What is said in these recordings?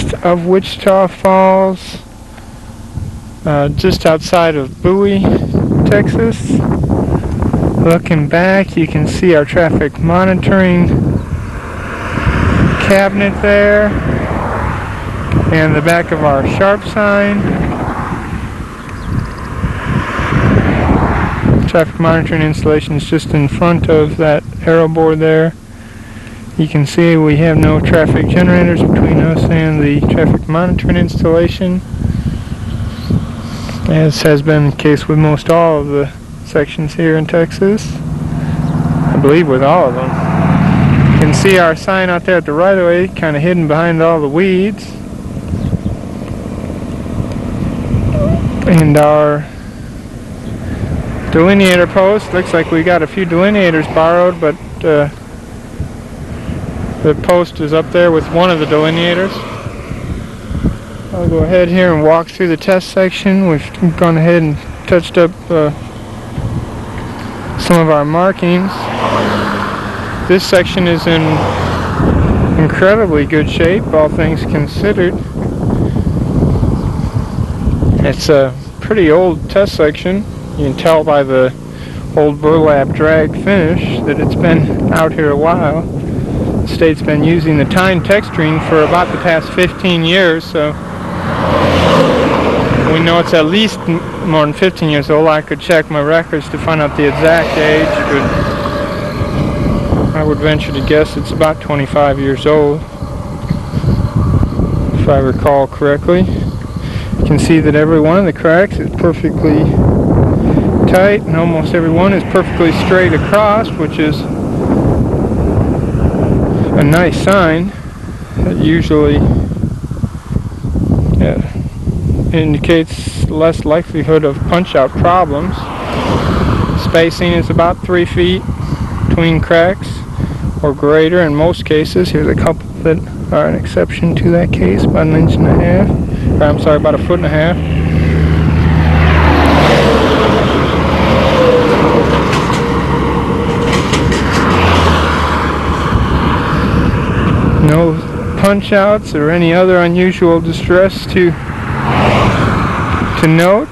east of Wichita Falls, just outside of Bowie, Texas. Looking back, you can see our traffic monitoring cabinet there, and the back of our sharp sign. Traffic monitoring installation is just in front of that arrow board there. You can see we have no traffic generators between us and the traffic monitoring installation, as has been the case with most all of the sections here in Texas. I believe with all of them. You can see our sign out there at the right of way, kind of hidden behind all the weeds. And our delineator post, looks like we got a few delineators borrowed, but the post is up there with one of the delineators. I'll go ahead here and walk through the test section. We've gone ahead and touched up some of our markings. This section is in incredibly good shape, all things considered. It's a pretty old test section. You can tell by the old burlap drag finish that it's been out here a while. The state's been using the tine texturing for about the past 15 years, so we know it's at least more than 15 years old. I could check my records to find out the exact age, but I would venture to guess it's about 25 years old, if I recall correctly. You can see that every one of the cracks is perfectly tight, and almost every one is perfectly straight across, which is a nice sign. That usually indicates less likelihood of punch-out problems. Spacing is about 3 feet between cracks, or greater in most cases. Here's a couple that are an exception to that case, about 1.5 inches. Or I'm sorry, about 1.5 feet. No punch-outs or any other unusual distress to note.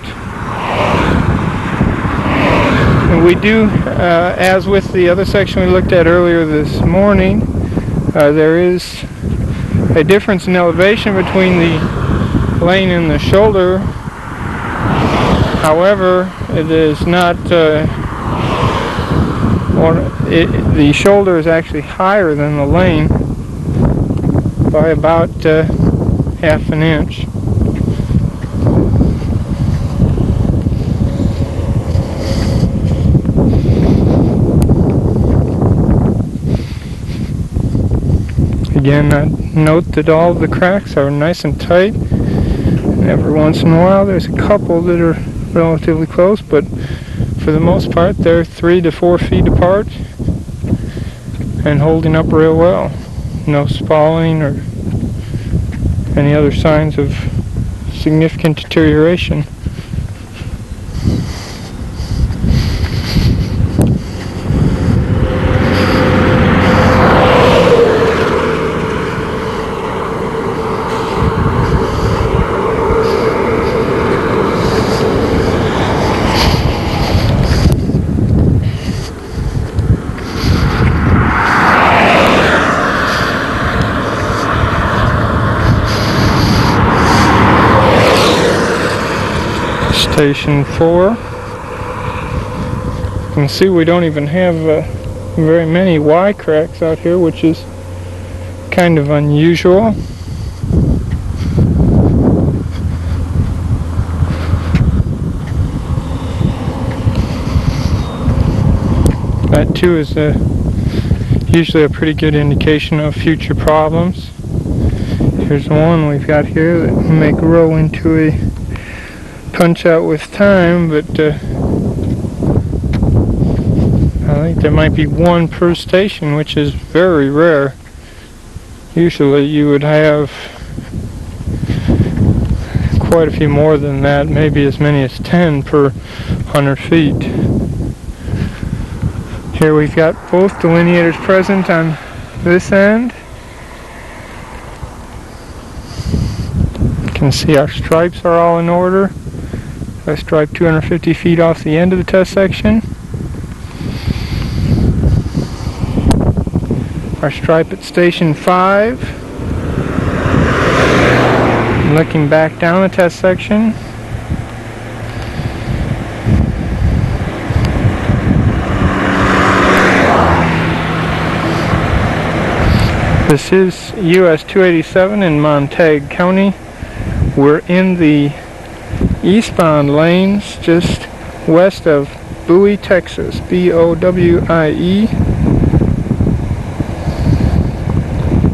And we do, as with the other section we looked at earlier this morning, there is a difference in elevation between the lane and the shoulder. However, it is not, the shoulder is actually higher than the lane by about 1/2 inch. Again, note that all of the cracks are nice and tight, and every once in a while there's a couple that are relatively close, but for the most part they're 3 to 4 feet apart and holding up real well. No spalling or any other signs of significant deterioration. Station 4. You can see we don't even have very many Y cracks out here, which is kind of unusual. That too is usually a pretty good indication of future problems. Here's one we've got here that may grow into a punch out with time, but I think there might be one per station, which is very rare. Usually you would have quite a few more than that, maybe as many as 10 per 100 feet. Here we've got both delineators present on this end. can see our stripes are all in order. I striped 250 feet off the end of the test section. Our stripe at station 5. Looking back down the test section. This is US 287 in Montague County. We're in the eastbound lanes just west of Bowie, Texas. B-O-W-I-E.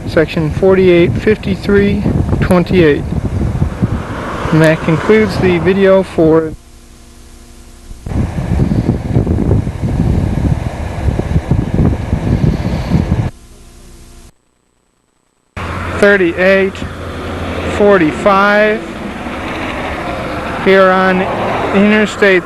Section 485328. And that concludes the video for (3845) here on Interstate